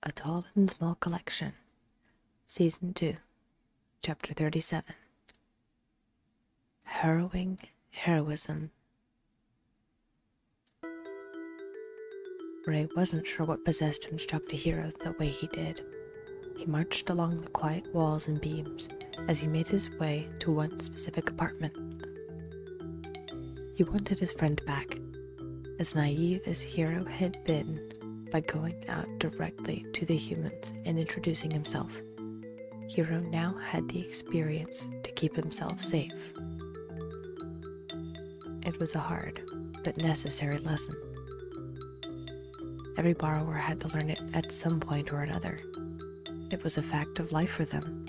A Tall and Small Collection, Season 2, Chapter 37. Harrowing Heroism. Ray wasn't sure what possessed him to talk to Hero the way he did. He marched along the quiet walls and beams as he made his way to one specific apartment. He wanted his friend back, as naive as Hero had been by going out directly to the humans and introducing himself. Hero now had the experience to keep himself safe. It was a hard but necessary lesson. Every borrower had to learn it at some point or another. It was a fact of life for them.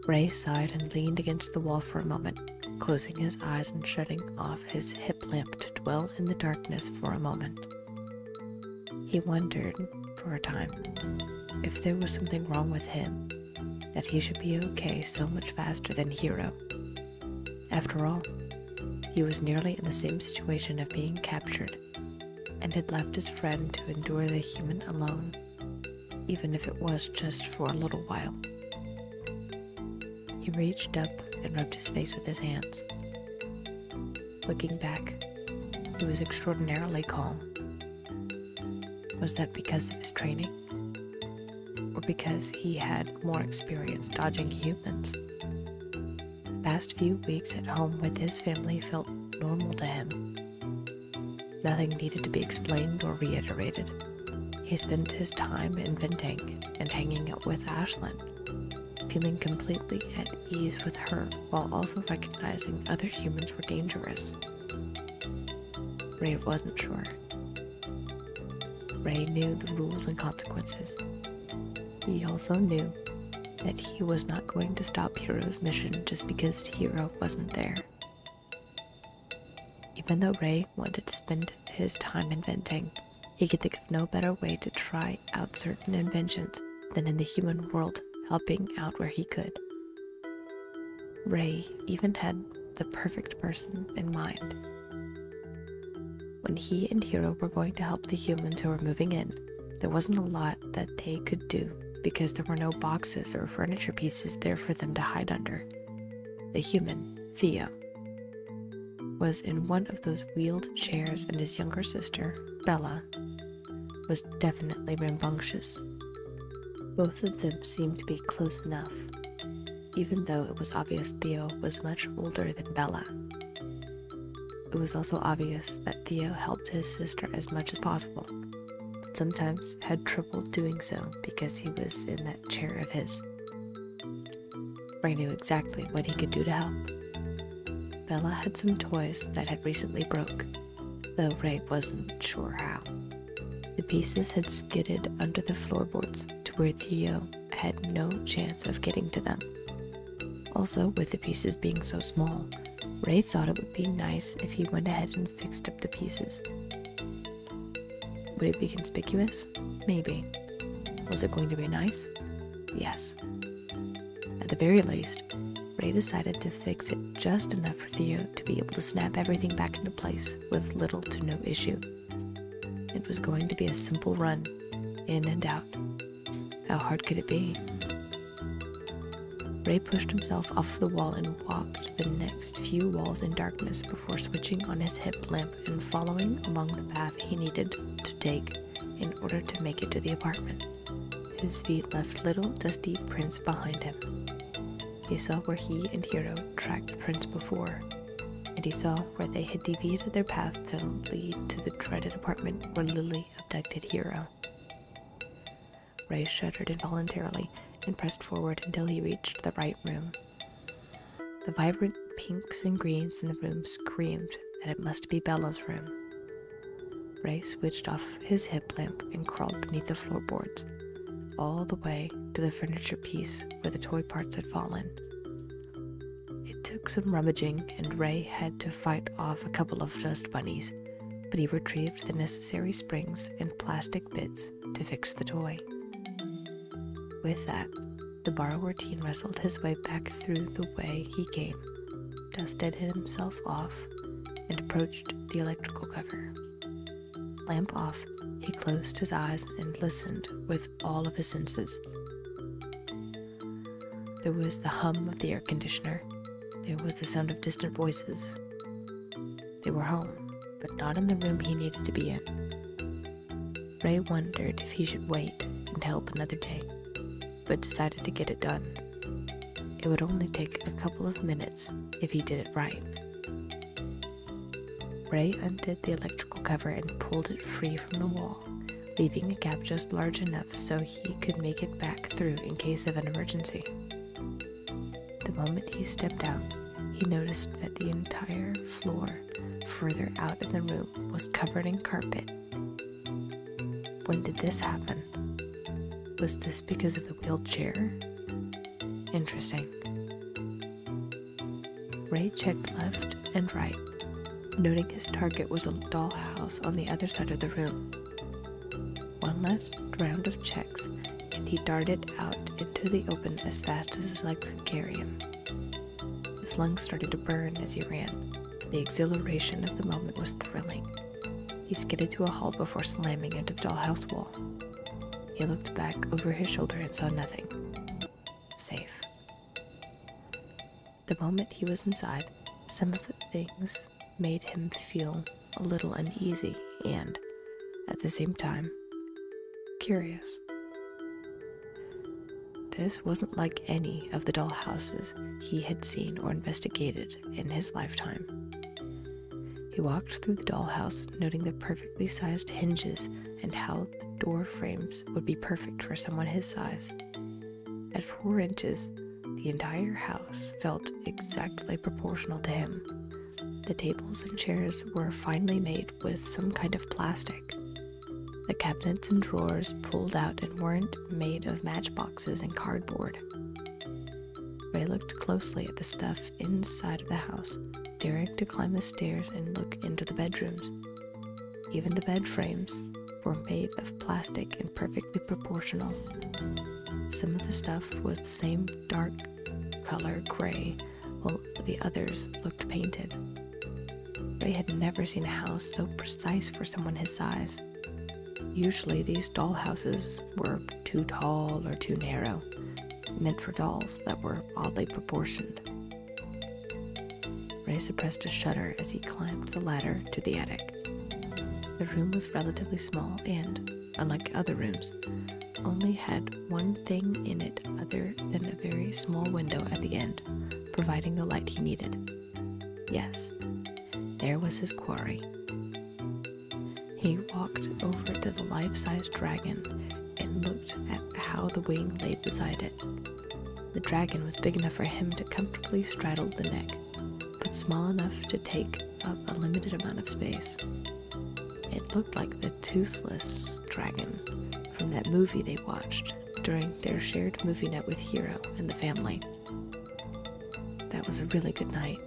Ray sighed and leaned against the wall for a moment, closing his eyes and shutting off his hip lamp to dwell in the darkness for a moment. He wondered, for a time, if there was something wrong with him, that he should be okay so much faster than Hero. After all, he was nearly in the same situation of being captured, and had left his friend to endure the human alone, even if it was just for a little while. He reached up and rubbed his face with his hands. Looking back, he was extraordinarily calm. Was that because of his training? Or because he had more experience dodging humans? The past few weeks at home with his family felt normal to him. Nothing needed to be explained or reiterated. He spent his time inventing and hanging out with Ashlyn, feeling completely at ease with her while also recognizing other humans were dangerous. Ray wasn't sure. Ray knew the rules and consequences. He also knew that he was not going to stop Hero's mission just because Hero wasn't there. Even though Ray wanted to spend his time inventing, he could think of no better way to try out certain inventions than in the human world, helping out where he could. Ray even had the perfect person in mind. When he and Hero were going to help the humans who were moving in, there wasn't a lot that they could do because there were no boxes or furniture pieces there for them to hide under. The human, Theo, was in one of those wheeled chairs, and his younger sister, Bella, was definitely rambunctious. Both of them seemed to be close enough, even though it was obvious Theo was much older than Bella. It was also obvious that Theo helped his sister as much as possible, but sometimes had trouble doing so because he was in that chair of his. Ray knew exactly what he could do to help. Bella had some toys that had recently broke, though Ray wasn't sure how. The pieces had skidded under the floorboards to where Theo had no chance of getting to them. Also, with the pieces being so small, Ray thought it would be nice if he went ahead and fixed up the pieces. Would it be conspicuous? Maybe. Was it going to be nice? Yes. At the very least, Ray decided to fix it just enough for Theo to be able to snap everything back into place with little to no issue. It was going to be a simple run, in and out. How hard could it be? Ray pushed himself off the wall and walked the next few walls in darkness before switching on his hip lamp and following along the path he needed to take in order to make it to the apartment. His feet left little dusty prints behind him. He saw where he and Hero tracked prints before, and he saw where they had deviated their path to lead to the dreaded apartment where Lily abducted Hero. Ray shuddered involuntarily and pressed forward until he reached the right room. The vibrant pinks and greens in the room screamed that it must be Bella's room. Ray switched off his hip lamp and crawled beneath the floorboards, all the way to the furniture piece where the toy parts had fallen. It took some rummaging, and Ray had to fight off a couple of dust bunnies, but he retrieved the necessary springs and plastic bits to fix the toy. With that, the borrower teen wrestled his way back through the way he came, dusted himself off, and approached the electrical cover. Lamp off, He closed his eyes and listened with all of his senses. There was the hum of the air conditioner. There was the sound of distant voices. They were home, but not in the room he needed to be in. Ray wondered if he should wait and help another day, but decided to get it done. It would only take a couple of minutes if he did it right. Ray undid the electrical cover and pulled it free from the wall, leaving a gap just large enough so he could make it back through in case of an emergency. The moment he stepped out, he noticed that the entire floor further out in the room was covered in carpet. When did this happen? Was this because of the wheelchair? Interesting. Ray checked left and right, noting his target was a dollhouse on the other side of the room. One last round of checks, and he darted out into the open as fast as his legs could carry him. His lungs started to burn as he ran, but the exhilaration of the moment was thrilling. He skidded to a halt before slamming into the dollhouse wall. He looked back over his shoulder and saw nothing. Safe. The moment he was inside, some of the things made him feel a little uneasy and, at the same time, curious. This wasn't like any of the dollhouses he had seen or investigated in his lifetime. He walked through the dollhouse, noting the perfectly sized hinges and how the door frames would be perfect for someone his size. At 4 inches, the entire house felt exactly proportional to him. The tables and chairs were finely made with some kind of plastic. The cabinets and drawers pulled out and weren't made of matchboxes and cardboard. Ray looked closely at the stuff inside of the house, daring to climb the stairs and look into the bedrooms. Even the bed frames were made of plastic and perfectly proportional. Some of the stuff was the same dark color gray, while the others looked painted. Ray had never seen a house so precise for someone his size. Usually these dollhouses were too tall or too narrow, meant for dolls that were oddly proportioned. Ray suppressed a shudder as he climbed the ladder to the attic. The room was relatively small and, unlike other rooms, only had one thing in it other than a very small window at the end, providing the light he needed. Yes, there was his quarry. He walked over to the life-size dragon and looked at how the wing lay beside it. The dragon was big enough for him to comfortably straddle the neck, but small enough to take up a limited amount of space. It looked like the toothless dragon from that movie they watched during their shared movie night with Hero and the family. That was a really good night.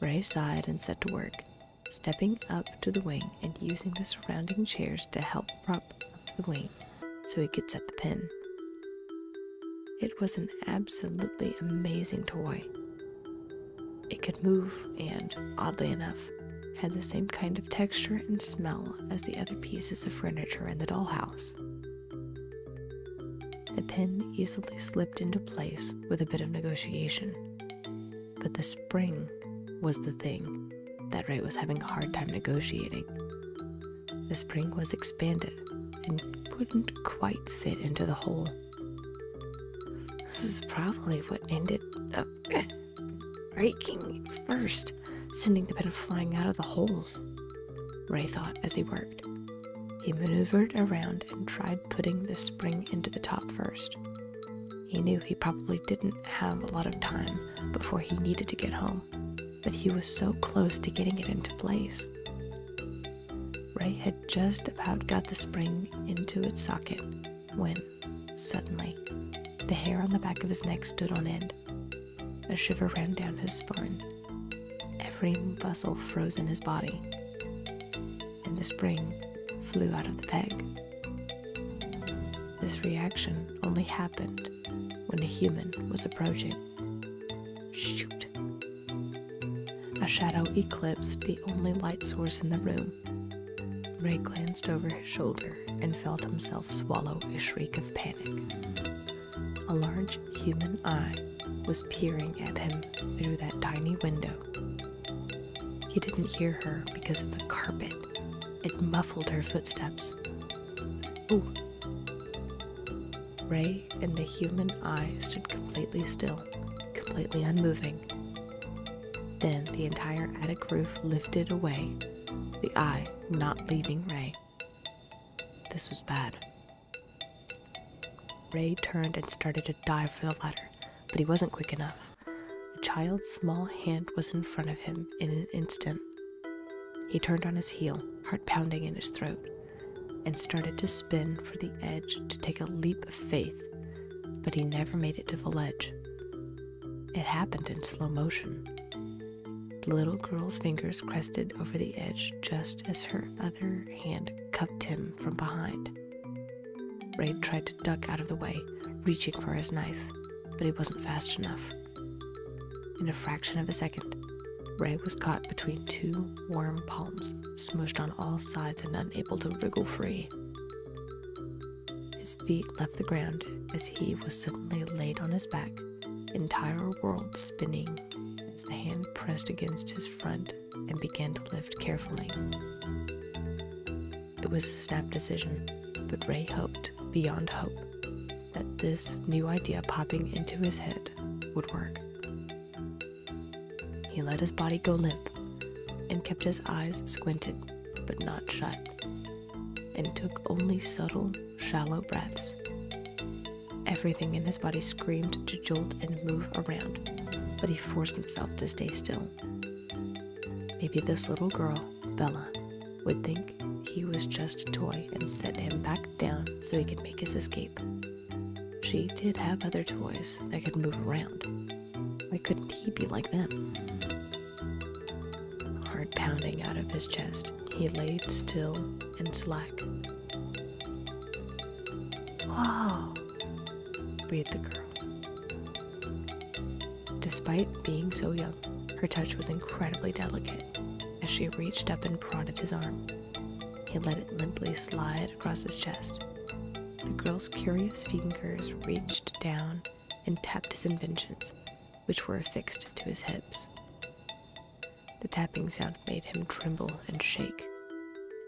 Ray sighed and set to work, stepping up to the wing and using the surrounding chairs to help prop up the wing so he could set the pin. It was an absolutely amazing toy. It could move and, oddly enough, had the same kind of texture and smell as the other pieces of furniture in the dollhouse. The pin easily slipped into place with a bit of negotiation, but the spring was the thing that Ray was having a hard time negotiating. The spring was expanded and wouldn't quite fit into the hole. This is probably what ended up breaking first, sending the pin flying out of the hole, Ray thought as he worked. He maneuvered around and tried putting the spring into the top first. He knew he probably didn't have a lot of time before he needed to get home, but he was so close to getting it into place. Ray had just about got the spring into its socket when, suddenly, the hair on the back of his neck stood on end. A shiver ran down his spine. Every muscle froze in his body, and the spring flew out of the peg. This reaction only happened when a human was approaching. Shoot! A shadow eclipsed the only light source in the room. Ray glanced over his shoulder and felt himself swallow a shriek of panic. A large human eye was peering at him through that tiny window. He didn't hear her because of the carpet. It muffled her footsteps. Ooh. Ray and the human eye stood completely still, completely unmoving. Then the entire attic roof lifted away, the eye not leaving Ray. This was bad. Ray turned and started to dive for the ladder, but he wasn't quick enough. A child's small hand was in front of him in an instant. He turned on his heel, heart pounding in his throat, and started to spin for the edge to take a leap of faith, but he never made it to the ledge. It happened in slow motion. The little girl's fingers crested over the edge just as her other hand cupped him from behind. Ray tried to duck out of the way, reaching for his knife, but he wasn't fast enough. In a fraction of a second, Ray was caught between two warm palms, smushed on all sides and unable to wriggle free. His feet left the ground as he was suddenly laid on his back, entire world spinning as the hand pressed against his front and began to lift carefully. It was a snap decision, but Ray hoped, beyond hope, that this new idea popping into his head would work. He let his body go limp and kept his eyes squinted, but not shut, and took only subtle, shallow breaths. Everything in his body screamed to jolt and move around, but he forced himself to stay still. Maybe this little girl, Bella, would think he was just a toy and set him back down so he could make his escape. She did have other toys that could move around. Why couldn't he be like them? Heart pounding out of his chest, he laid still and slack. "Whoa," breathed the girl. Despite being so young, her touch was incredibly delicate. As she reached up and prodded his arm, he let it limply slide across his chest. The girl's curious fingers reached down and tapped his inventions, which were affixed to his hips. The tapping sound made him tremble and shake.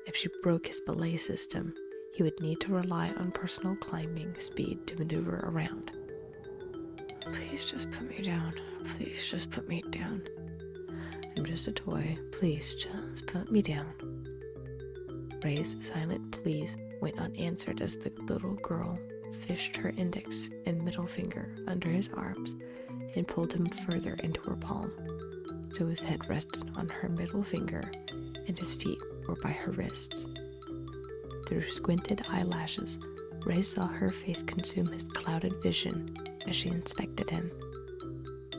If she broke his belay system, he would need to rely on personal climbing speed to maneuver around. "Please just put me down. Please just put me down. I'm just a toy. Please just put me down." Ray's silent pleas went unanswered as the little girl fished her index and middle finger under his arms and pulled him further into her palm, so his head rested on her middle finger and his feet were by her wrists. Through squinted eyelashes, Ray saw her face consume his clouded vision as she inspected him.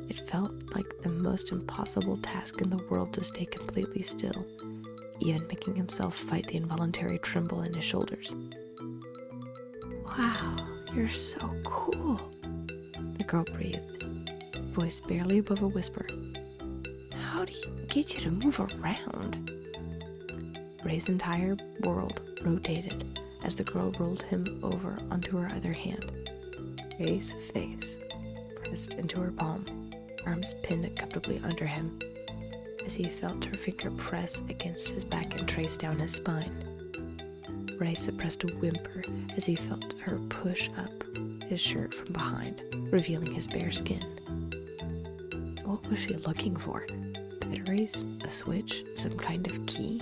It felt like the most impossible task in the world to stay completely still, even making himself fight the involuntary tremble in his shoulders. "Wow, you're so cool," the girl breathed, voice barely above a whisper. "How do you get you to move around?" Ray's entire world rotated as the girl rolled him over onto her other hand. Ray's face pressed into her palm, arms pinned comfortably under him, as he felt her finger press against his back and trace down his spine. Ray suppressed a whimper as he felt her push up his shirt from behind, revealing his bare skin. What was she looking for? Batteries? A switch? Some kind of key?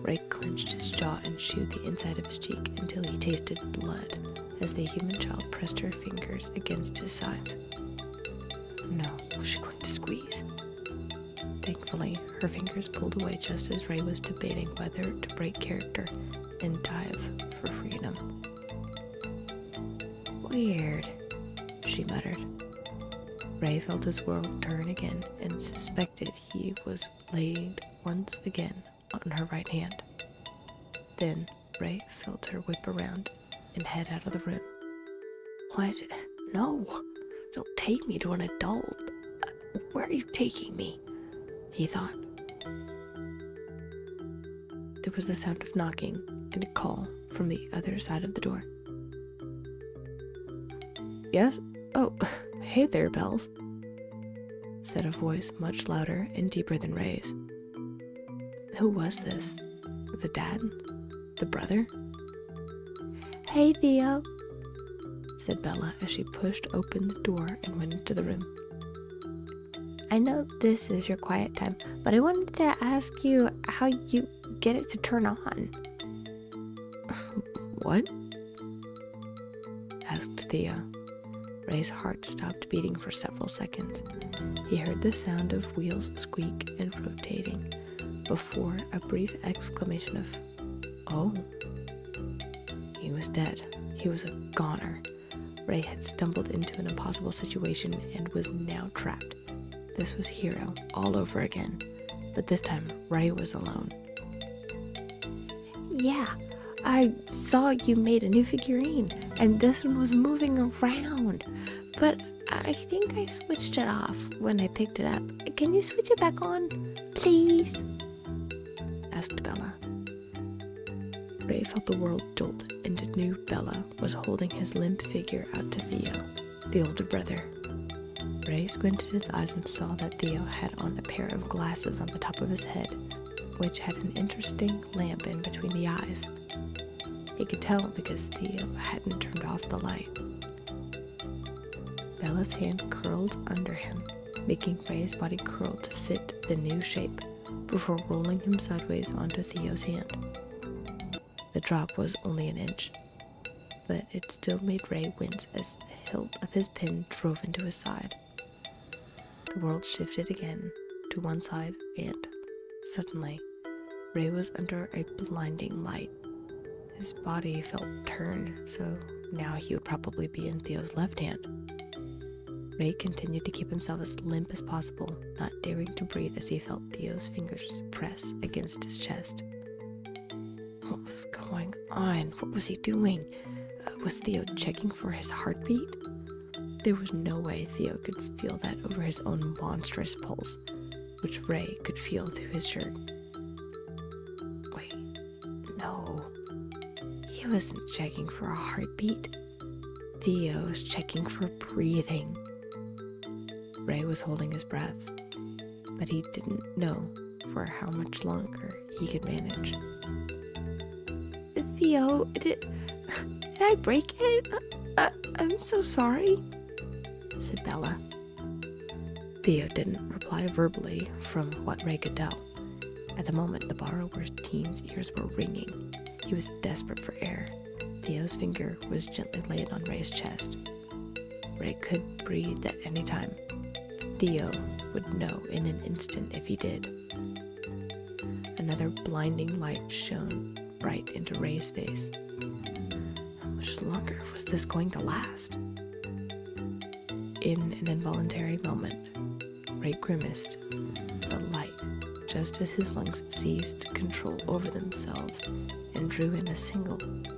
Ray clenched his jaw and chewed the inside of his cheek until he tasted blood as the human child pressed her fingers against his sides. No, was she going to squeeze? Thankfully, her fingers pulled away just as Ray was debating whether to break character and dive for freedom. "Weird," she muttered. Ray felt his world turn again and suspected he was laid once again on her right hand. Then Ray felt her whip around and head out of the room. "What? No! Don't take me to an adult. Where are you taking me?" he thought. there was the sound of knocking and a call from the other side of the door. "Yes? Oh, hey there, Bells," said a voice much louder and deeper than Ray's. Who was this? The dad? The brother? "Hey, Theo," said Bella as she pushed open the door and went into the room. "I know this is your quiet time, but I wanted to ask you how you get it to turn on." "What?" asked Theo. Ray's heart stopped beating for several seconds. He heard the sound of wheels squeak and rotating before a brief exclamation of, "Oh." He was dead. He was a goner. Ray had stumbled into an impossible situation and was now trapped. This was Hero all over again, but this time Ray was alone. "Yeah, I saw you made a new figurine, and this one was moving around, but I think I switched it off when I picked it up. Can you switch it back on, please?" asked Bella. Ray felt the world jolt and knew Bella was holding his limp figure out to Theo, the older brother. Ray squinted his eyes and saw that Theo had on a pair of glasses on the top of his head, which had an interesting lamp in between the eyes. He could tell because Theo hadn't turned off the light. Bella's hand curled under him, making Ray's body curl to fit the new shape, before rolling him sideways onto Theo's hand. The drop was only an inch, but it still made Ray wince as the hilt of his pin drove into his side. The world shifted again to one side, and suddenly, Ray was under a blinding light. His body felt turned, so now he would probably be in Theo's left hand. Ray continued to keep himself as limp as possible, not daring to breathe as he felt Theo's fingers press against his chest. What was going on? What was he doing? Was Theo checking for his heartbeat? There was no way Theo could feel that over his own monstrous pulse, which Ray could feel through his shirt. Wait, no. He wasn't checking for a heartbeat. Theo was checking for breathing. Ray was holding his breath, but he didn't know for how much longer he could manage. "Theo, did I break it? I'm so sorry," said Bella. Theo didn't reply verbally from what Ray could tell. At the moment, the borrower's teen's ears were ringing. He was desperate for air. Theo's finger was gently laid on Ray's chest. Ray could breathe at any time. Theo would know in an instant if he did. Another blinding light shone right into Ray's face. How much longer was this going to last? In an involuntary moment, Ray grimaced the light just as his lungs seized control over themselves and drew in a single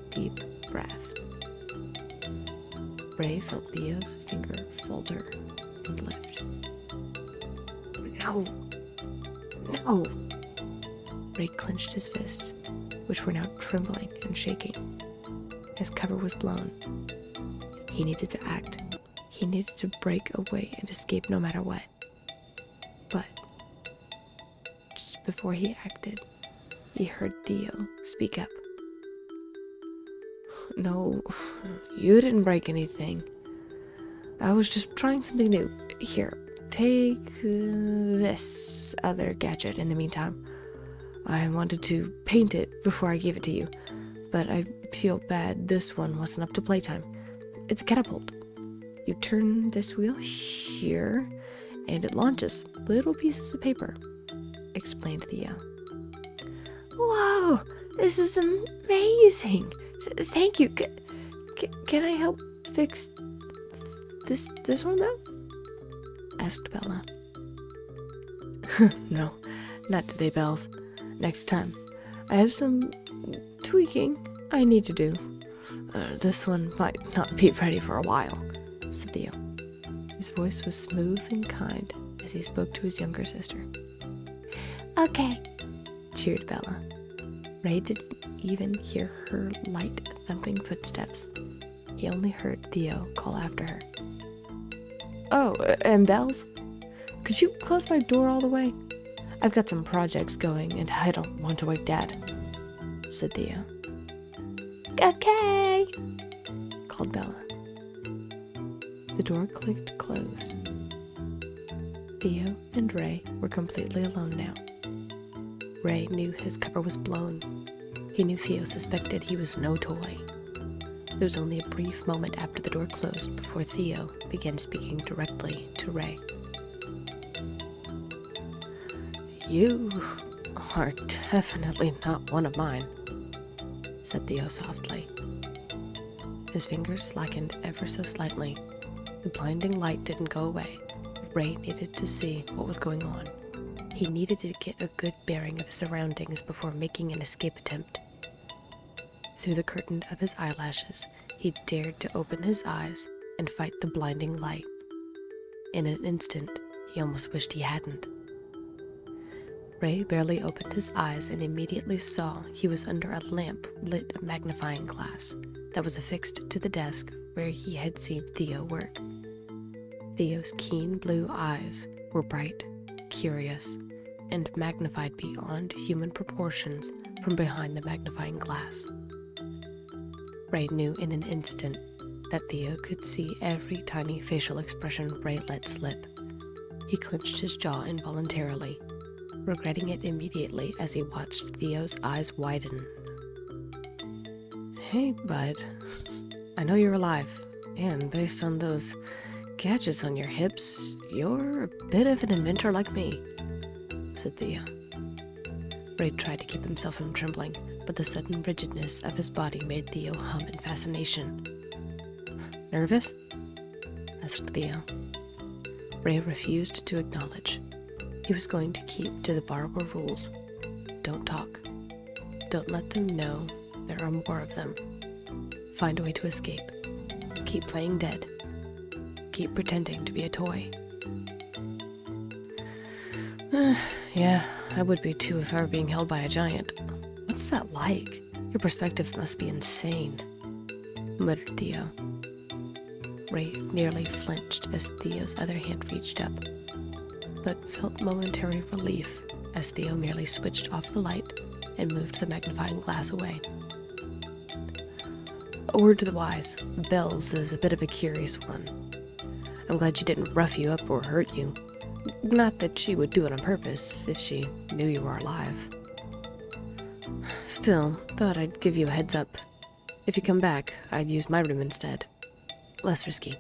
deep breath. Ray felt Theo's finger falter and lift. No! No! Ray clenched his fists, which were now trembling and shaking. His cover was blown. He needed to act. He needed to break away and escape no matter what. But just before he acted, he heard Theo speak up. "No, you didn't break anything. I was just trying something new. Here, take this other gadget in the meantime. I wanted to paint it before I gave it to you, but I feel bad this one wasn't up to playtime. It's a catapult. You turn this wheel here, and it launches little pieces of paper," explained Theo. "Wow, this is amazing. Thank you. Can I help fix this one, though?" asked Bella. "No, not today, Bells. Next time. I have some tweaking I need to do. This one might not be ready for a while," said Theo. His voice was smooth and kind as he spoke to his younger sister. "Okay," cheered Bella. Ray didn't even hear her light thumping footsteps. He only heard Theo call after her. "Oh, and Bells? Could you close my door all the way? I've got some projects going and I don't want to wake Dad," said Theo. "Okay," called Bella. The door clicked closed. Theo and Ray were completely alone now. Ray knew his cover was blown. He knew Theo suspected he was no toy. There was only a brief moment after the door closed before Theo began speaking directly to Ray. "You are definitely not one of mine," said Theo softly. His fingers slackened ever so slightly. The blinding light didn't go away. Ray needed to see what was going on. He needed to get a good bearing of his surroundings before making an escape attempt. Through the curtain of his eyelashes, he dared to open his eyes and fight the blinding light. In an instant, he almost wished he hadn't. Ray barely opened his eyes and immediately saw he was under a lamp-lit magnifying glass that was affixed to the desk where he had seen Theo work. Theo's keen blue eyes were bright, curious, and magnified beyond human proportions from behind the magnifying glass. Ray knew in an instant that Theo could see every tiny facial expression Ray let slip. He clenched his jaw involuntarily, regretting it immediately as he watched Theo's eyes widen. "Hey, bud. I know you're alive, and based on those gadgets on your hips, you're a bit of an inventor like me," said Theo. Ray tried to keep himself from trembling, but the sudden rigidness of his body made Theo hum in fascination. "Nervous?" asked Theo. Ray refused to acknowledge. He was going to keep to the borrower rules. Don't talk. Don't let them know there are more of them. Find a way to escape. Keep playing dead. Keep pretending to be a toy. Yeah, I would be too if I were being held by a giant. What's that like? Your perspective must be insane," muttered Theo. Ray nearly flinched as Theo's other hand reached up, but felt momentary relief as Theo merely switched off the light and moved the magnifying glass away. "A word to the wise, Bells is a bit of a curious one. I'm glad she didn't rough you up or hurt you. Not that she would do it on purpose if she knew you were alive. Still, thought I'd give you a heads up. If you come back, I'd use my room instead. Less risky."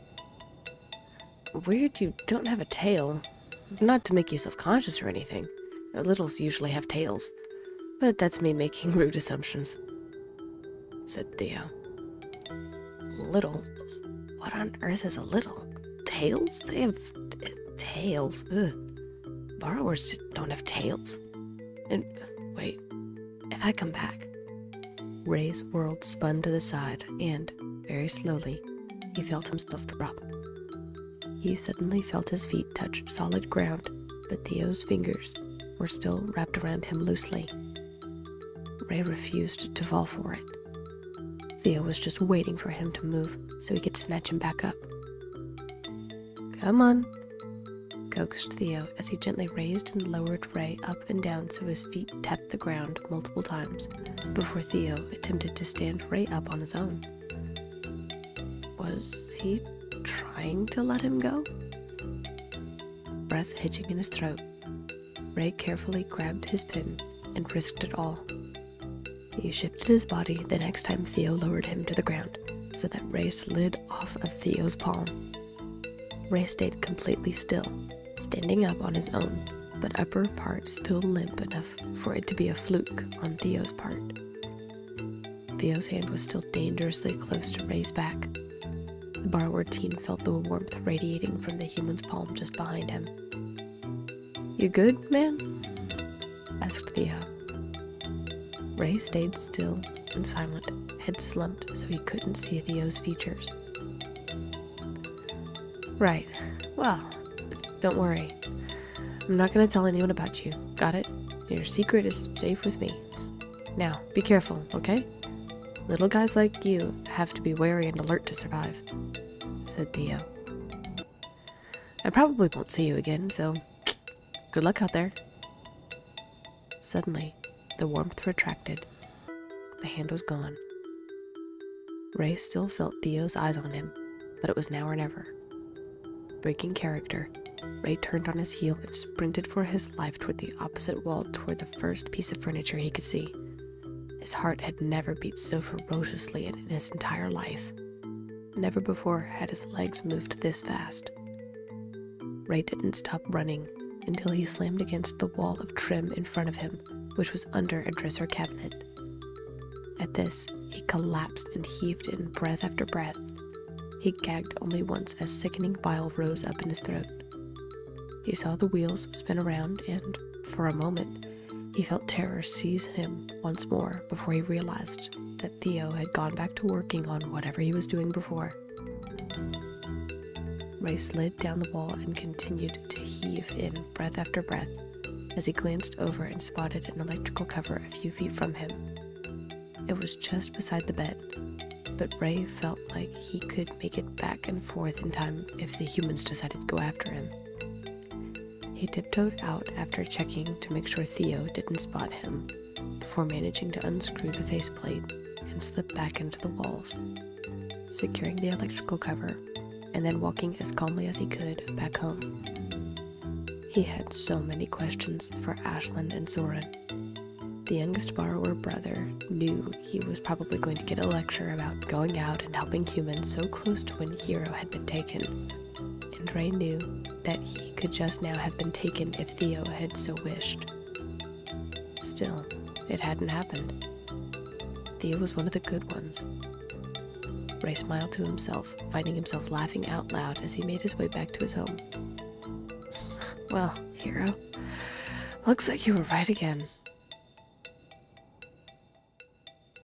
"Weird you don't have a tail. Not to make you self-conscious or anything. Littles usually have tails. But that's me making rude assumptions," said Theo. "Little? What on earth is a little? Tails? They have tails. Ugh. Borrowers don't have tails. And wait, if I come back..." Ray's world spun to the side and, very slowly, he felt himself drop. He suddenly felt his feet touch solid ground, but Theo's fingers were still wrapped around him loosely. Ray refused to fall for it. Theo was just waiting for him to move so he could snatch him back up. "Come on," coaxed Theo as he gently raised and lowered Ray up and down so his feet tapped the ground multiple times before Theo attempted to stand Ray up on his own. Was he trying to let him go? Breath hitching in his throat, Ray carefully grabbed his pin and risked it all. He shifted his body the next time Theo lowered him to the ground so that Ray slid off of Theo's palm. Ray stayed completely still, standing up on his own, but upper part still limp enough for it to be a fluke on Theo's part. Theo's hand was still dangerously close to Ray's back. The borrower teen felt the warmth radiating from the human's palm just behind him. "You good, man?" asked Theo. Ray stayed still and silent, head slumped so he couldn't see Theo's features. "Right. Well, don't worry. I'm not going to tell anyone about you. Got it? Your secret is safe with me," Now, be careful, okay? Little guys like you have to be wary and alert to survive," said Theo. "I probably won't see you again, so good luck out there." Suddenly, the warmth retracted. The hand was gone. Ray still felt Theo's eyes on him, but it was now or never. Breaking character, Ray turned on his heel and sprinted for his life toward the opposite wall, toward the first piece of furniture he could see. His heart had never beat so ferociously in his entire life. Never before had his legs moved this fast. Ray didn't stop running until he slammed against the wall of trim in front of him, which was under a dresser cabinet. At this, he collapsed and heaved in breath after breath. He gagged only once as sickening bile rose up in his throat. He saw the wheels spin around, and, for a moment, he felt terror seize him once more before he realized that Theo had gone back to working on whatever he was doing before. Ray slid down the wall and continued to heave in breath after breath as he glanced over and spotted an electrical cover a few feet from him. It was just beside the bed, but Ray felt like he could make it back and forth in time if the humans decided to go after him. He tiptoed out after checking to make sure Theo didn't spot him, before managing to unscrew the faceplate and slip back into the walls, securing the electrical cover, and then walking as calmly as he could back home. He had so many questions for Ashlyn and Soren. The youngest borrower brother knew he was probably going to get a lecture about going out and helping humans so close to when Hero had been taken, and Ray knew that he could just now have been taken if Theo had so wished. Still, it hadn't happened. Theo was one of the good ones. Ray smiled to himself, finding himself laughing out loud as he made his way back to his home. "Well, Hero, looks like you were right again,"